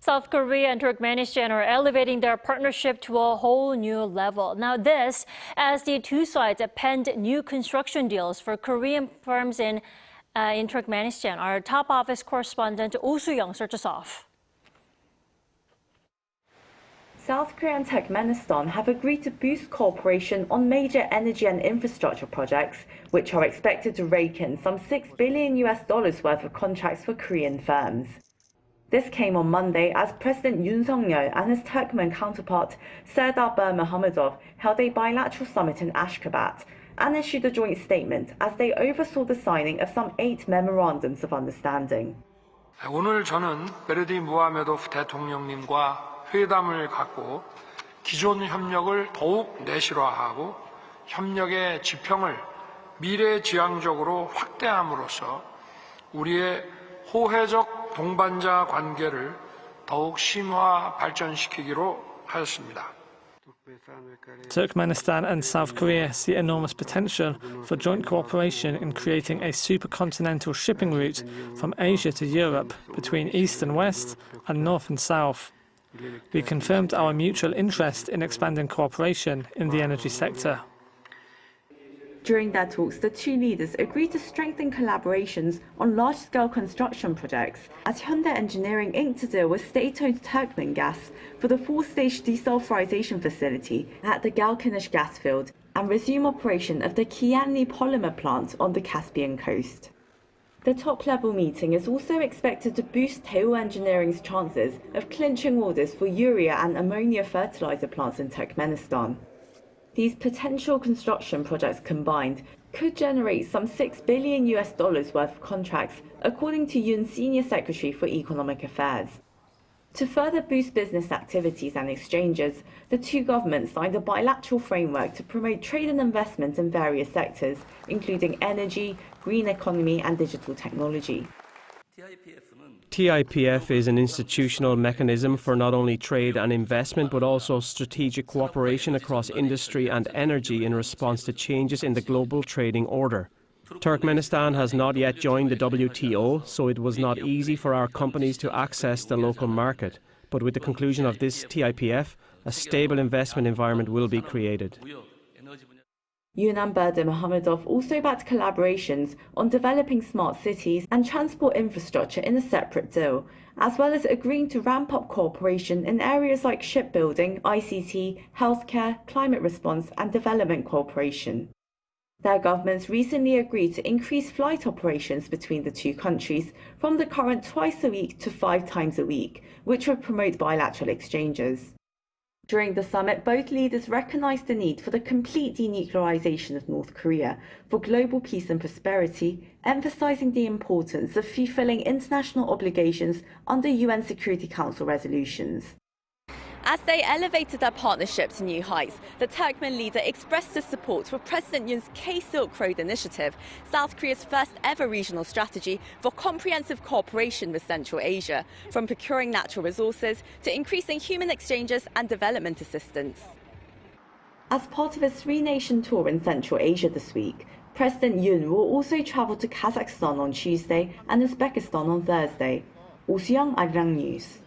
South Korea and Turkmenistan are elevating their partnership to a whole new level. Now this, as the two sides penned new construction deals for Korean firms in Turkmenistan. Our top office correspondent Oh Soo-young starts us off. South Korea and Turkmenistan have agreed to boost cooperation on major energy and infrastructure projects, which are expected to rake in some $6 billion worth of contracts for Korean firms. This came on Monday as President Yoon Suk Yeol and his Turkmen counterpart Serdar Berdimuhamedow held a bilateral summit in Ashgabat and issued a joint statement as they oversaw the signing of some 8 Memorandums of Understanding. 오늘 저는 베르디무하메도우 대통령님과 회담을 갖고 기존 협력을 더욱 내실화하고 협력의 지평을 미래지향적으로 확대함으로써 우리의 호혜적 동반자 관계를 더욱 심화 발전시키기로 하였습니다. Turkmenistan and South Korea see enormous potential for joint cooperation in creating a supercontinental shipping route from Asia to Europe between East and West and North and South. We confirmed our mutual interest in expanding cooperation in the energy sector. During their talks, the two leaders agreed to strengthen collaborations on large-scale construction projects, as Hyundai Engineering inked a deal with state-owned Turkmen Gas for the 4-stage desulfurization facility at the Galkanish gas field and resume operation of the Kianli polymer plant on the Caspian coast. The top-level meeting is also expected to boost Daewoo Engineering's chances of clinching orders for urea and ammonia fertilizer plants in Turkmenistan. These potential construction projects combined could generate some $6 billion worth of contracts, according to Yoon's Senior Secretary for Economic Affairs. To further boost business activities and exchanges, the two governments signed a bilateral framework to promote trade and investment in various sectors, including energy, green economy and digital technology. TIPF is an institutional mechanism for not only trade and investment but also strategic cooperation across industry and energy in response to changes in the global trading order. Turkmenistan has not yet joined the WTO, so it was not easy for our companies to access the local market. But with the conclusion of this TIPF, a stable investment environment will be created. Yoon and Berdimuhamedow also backed collaborations on developing smart cities and transport infrastructure in a separate deal, as well as agreeing to ramp up cooperation in areas like shipbuilding, ICT, healthcare, climate response and development cooperation. Their governments recently agreed to increase flight operations between the two countries from the current twice a week to 5 times a week, which would promote bilateral exchanges. During the summit, both leaders recognized the need for the complete denuclearization of North Korea for global peace and prosperity, emphasizing the importance of fulfilling international obligations under UN Security Council resolutions. As they elevated their partnership to new heights, the Turkmen leader expressed his support for President Yoon's K-Silk Road initiative, South Korea's first ever regional strategy for comprehensive cooperation with Central Asia, from procuring natural resources to increasing human exchanges and development assistance. As part of his 3-nation tour in Central Asia this week, President Yoon will also travel to Kazakhstan on Tuesday and Uzbekistan on Thursday. Oh Soo-young, Arirang News.